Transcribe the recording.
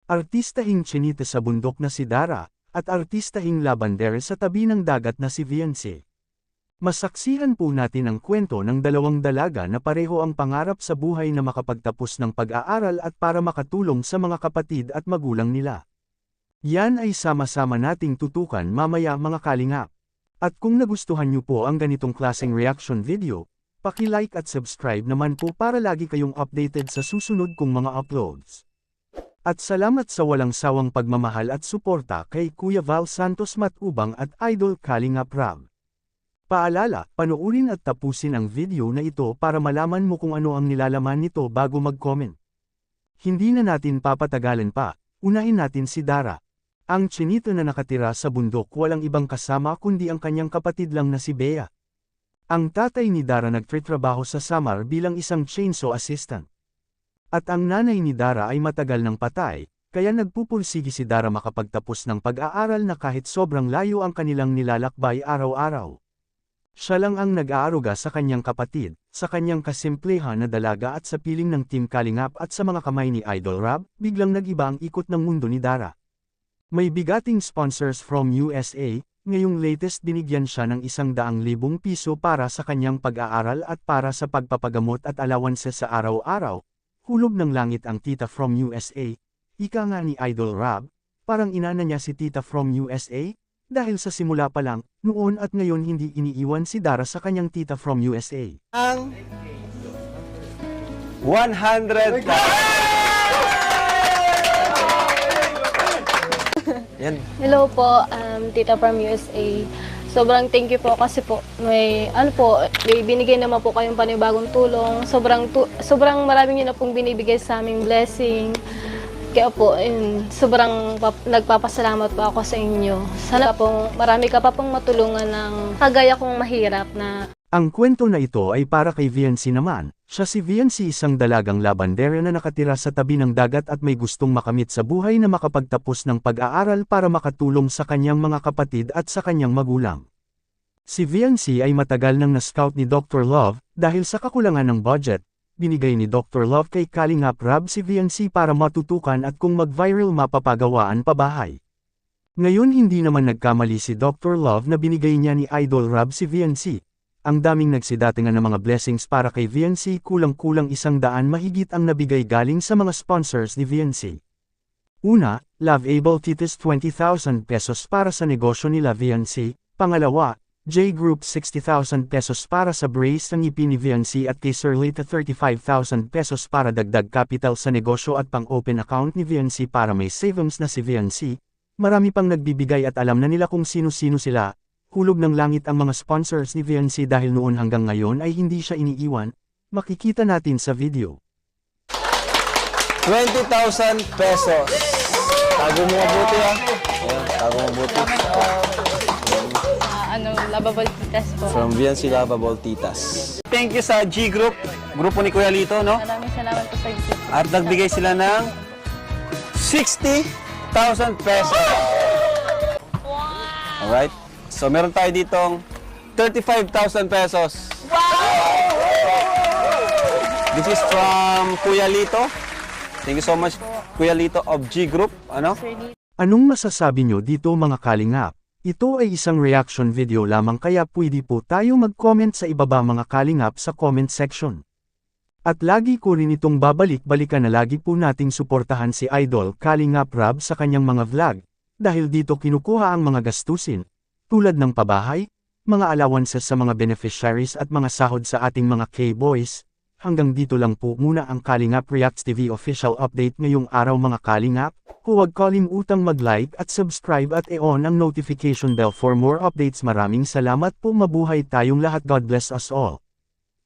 artistahing Chinita sa bundok na si Dara, at artistahing labandere sa tabi ng dagat na si Viancy. Masaksihan po natin ang kwento ng dalawang dalaga na pareho ang pangarap sa buhay na makapagtapos ng pag-aaral at para makatulong sa mga kapatid at magulang nila. Yan ay sama-sama nating tutukan mamaya mga kalingap. At kung nagustuhan niyo po ang ganitong klaseng reaction video, paki-like at subscribe naman po para lagi kayong updated sa susunod kong mga uploads. At salamat sa walang sawang pagmamahal at suporta kay Kuya Val Santos Matubang at Idol Kalingap Rab. Paalala, panoorin at tapusin ang video na ito para malaman mo kung ano ang nilalaman nito bago mag-comment. Hindi na natin papatagalan pa, unahin natin si Dara. Ang Chinito na nakatira sa bundok walang ibang kasama kundi ang kanyang kapatid lang na si Bea. Ang tatay ni Dara nagtatrabaho sa Samar bilang isang chainsaw assistant. At ang nanay ni Dara ay matagal nang patay, kaya nagpupursigi si Dara makapagtapos ng pag-aaral na kahit sobrang layo ang kanilang nilalakbay araw-araw. Siya lang ang nag-aaruga sa kanyang kapatid, sa kanyang kasimplehan na dalaga at sa piling ng Team Kalingap at sa mga kamay ni Idol Rab, biglang nag-iba ang ikot ng mundo ni Dara. May bigating sponsors from USA, ngayong latest binigyan siya ng 100,000 piso para sa kanyang pag-aaral at para sa pagpapagamot at allowances sa araw-araw. Hulog ng langit ang tita from USA, ika nga ni Idol Rab, parang inana niya si tita from USA, dahil sa simula pa lang, noon at ngayon hindi iniiwan si Dara sa kanyang tita from USA. Ang 100,000. Yan. Hello po, Tita from USA. Sobrang thank you po kasi po may binigay naman po kayong panibagong tulong. Sobrang maraming yun na pong binibigay sa aming blessing. Kaya po, sobrang nagpapasalamat po ako sa inyo. Sana po marami ka pa pong matulungan ng kagaya kong mahirap na. Ang kwento na ito ay para kay Viancy naman. Siya si Viancy, isang dalagang labandera na nakatira sa tabi ng dagat at may gustong makamit sa buhay na makapagtapos ng pag-aaral para makatulong sa kanyang mga kapatid at sa kanyang magulang. Si Viancy ay matagal nang na-scout ni Dr. Love, dahil sa kakulangan ng budget. Binigay ni Dr. Love kay Kalingap Rab si Viancy para matutukan at kung mag-viral mapapagawaan pa bahay. Ngayon hindi naman nagkamali si Dr. Love na binigay niya ni Idol Rab si Viancy. Ang daming nagsidatingan ng mga blessings para kay Viancy, kulang-kulang 100 mahigit ang nabigay galing sa mga sponsors ni Viancy. Una, Loveable Titis 20,000 pesos para sa negosyo nila Viancy. Pangalawa, J Group 60,000 pesos para sa brace ng ngipin ni Viancy at kay Sir Lita 35,000 pesos para dagdag capital sa negosyo at pang-open account ni Viancy para may savings na si Viancy. Marami pang nagbibigay at alam na nila kung sino-sino sila. Hulog ng langit ang mga sponsors ni Viancy dahil noon hanggang ngayon ay hindi siya iniiwan. Makikita natin sa video. 20,000 pesos. Tago mo mabuti ha. Tago mo mabuti. Lovable Titas po. From Viancy Lovable Titas. Thank you sa G Group. Grupo ni Kuya Lito, no? Maraming salamat po sa G. At nagbigay sila ng 60,000 pesos. Alright? So meron tayo ditong 35,000 pesos. This is from Kuya Lito. Thank you so much, Kuya Lito of G Group. Ano? Anong masasabi nyo dito mga kalingap? Ito ay isang reaction video lamang kaya pwede po tayo mag-comment sa ibaba mga kalingap sa comment section. At lagi ko rin itong babalik-balikan na lagi po nating suportahan si Idol Kalingap Rab sa kanyang mga vlog, dahil dito kinukuha ang mga gastusin, tulad ng pabahay, mga allowances sa mga beneficiaries at mga sahod sa ating mga K-boys. Hanggang dito lang po muna ang Kalingap Reacts TV official update ngayong araw mga kalingap. Huwag kalimutang mag-like at subscribe at i-on ang notification bell for more updates. Maraming salamat po, mabuhay tayong lahat. God bless us all.